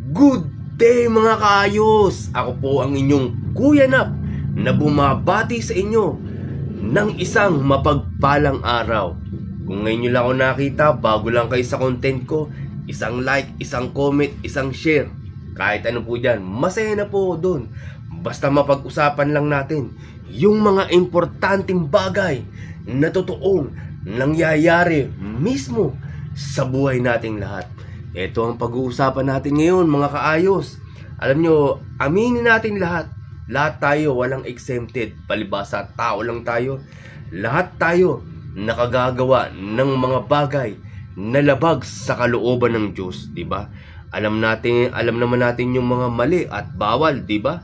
Good day mga kaayos! Ako po ang inyong Kuya Nap na bumabati sa inyo ng isang mapagpalang araw. Kung ngayon nyo lang ako nakita, bago lang kayo sa content ko, isang like, isang comment, isang share. Kahit ano po dyan, masaya na po doon. Basta mapag-usapan lang natin yung mga importanteng bagay na totoong nangyayari mismo sa buhay nating lahat. Ito ang pag-uusapan natin ngayon mga kaayos. Alam nyo, aminin natin lahat. Lahat tayo walang exempted. Palibasa tao lang tayo. Lahat tayo nakagagawa ng mga bagay na labag sa kalooban ng Diyos, di ba? Alam naman natin yung mga mali at bawal, di ba?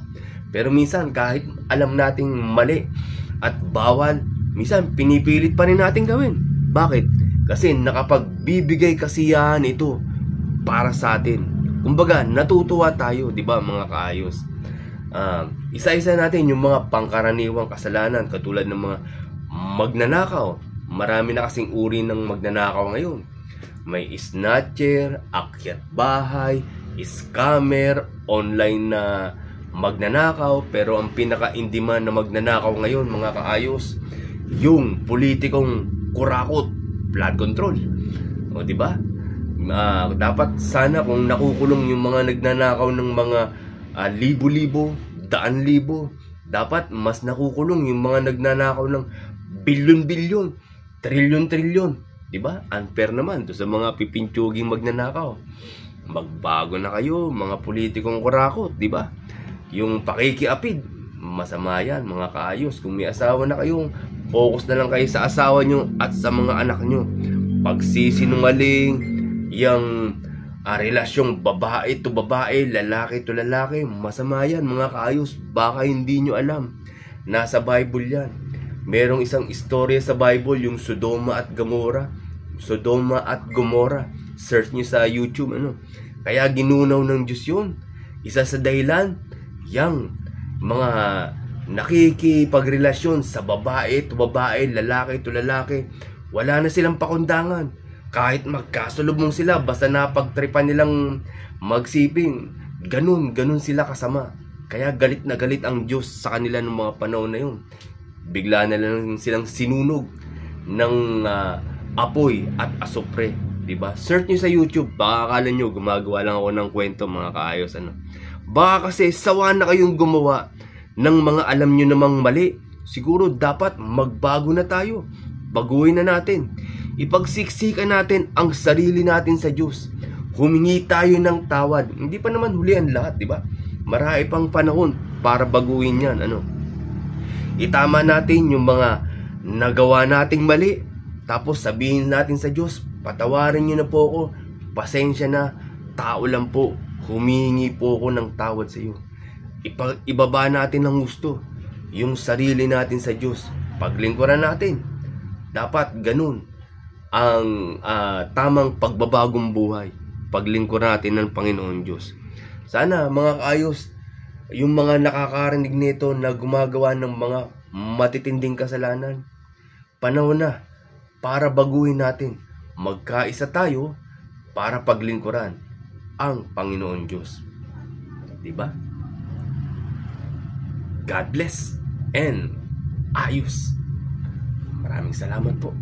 Pero minsan kahit alam nating mali at bawal, minsan pinipilit pa rin natin gawin. Bakit? Kasi nakapagbibigay kasiyahan ito para sa atin. Kumbaga, natutuwa tayo, di ba mga kaayos? Isa-isa natin yung mga pangkaraniwang kasalanan katulad ng mga magnanakaw. Marami na kasing uri ng magnanakaw ngayon. May snatcher, akyat bahay, scammer, online na magnanakaw. Pero ang pinaka-indiman na magnanakaw ngayon mga kaayos, yung politikong kurakot, flood control. O di ba? Dapat sana kung nakukulong yung mga nagnanakaw ng mga libo-libo, daan-libo, dapat mas nakukulong yung mga nagnanakaw ng bilyon-bilyon, trilyon-trilyon, di ba? Unfair naman to sa mga pipintsuging magnanakaw. Magbago na kayo mga politikong kurakot, di ba? Yung pakikiapid, masama yan mga kaayos. Kung may asawa na kayo, focus na lang kayo sa asawa nyo at sa mga anak nyo. Pagsisinungaling, yung relasyong babae to babae, lalaki to lalaki, masama yan mga kaayos. Baka hindi nyo alam, nasa Bible yan. Merong isang istorya sa Bible, yung Sodoma at Gomora. Search nyo sa YouTube, Kaya ginunaw ng Diyos yun. Isa sa dahilan, yung mga nakikipagrelasyon sa babae to babae, lalaki to lalaki, wala na silang pakundangan. Kahit magkasalubong sila, basta napagtripan nilang magsiping, ganun sila kasama. Kaya galit na galit ang Diyos sa kanila ng mga panahon na yun. Bigla na lang silang sinunog ng apoy at asupre, diba? Search nyo sa YouTube, baka akala nyo gumagawa lang ako ng kwento mga kaayos. Baka kasi sawa na kayong gumawa ng mga alam nyo namang mali. Siguro dapat magbago na tayo. Baguhin na natin. Ipagsiksikan natin ang sarili natin sa Diyos. Humingi tayo ng tawad. Hindi pa naman huli ang lahat, di ba? Marami pang panahon para baguhin yan. Itama natin yung mga nagawa nating mali. Tapos sabihin natin sa Diyos, patawarin niyo na po ako. Pasensya na. Tao lang po. Humingi po ako ng tawad sa iyo. Ibaba natin ng gusto yung sarili natin sa Diyos. Paglingkuran natin. Dapat ganun ang tamang pagbabagong buhay. Paglingkuran natin ng Panginoon Diyos. Sana mga kaayos, yung mga nakakarinig nito na gumagawa ng mga matitinding kasalanan, panahon na para baguhin natin. Magkaisa tayo para paglingkuran ang Panginoon Diyos. Diba? God bless and ayos. Maraming salamat po.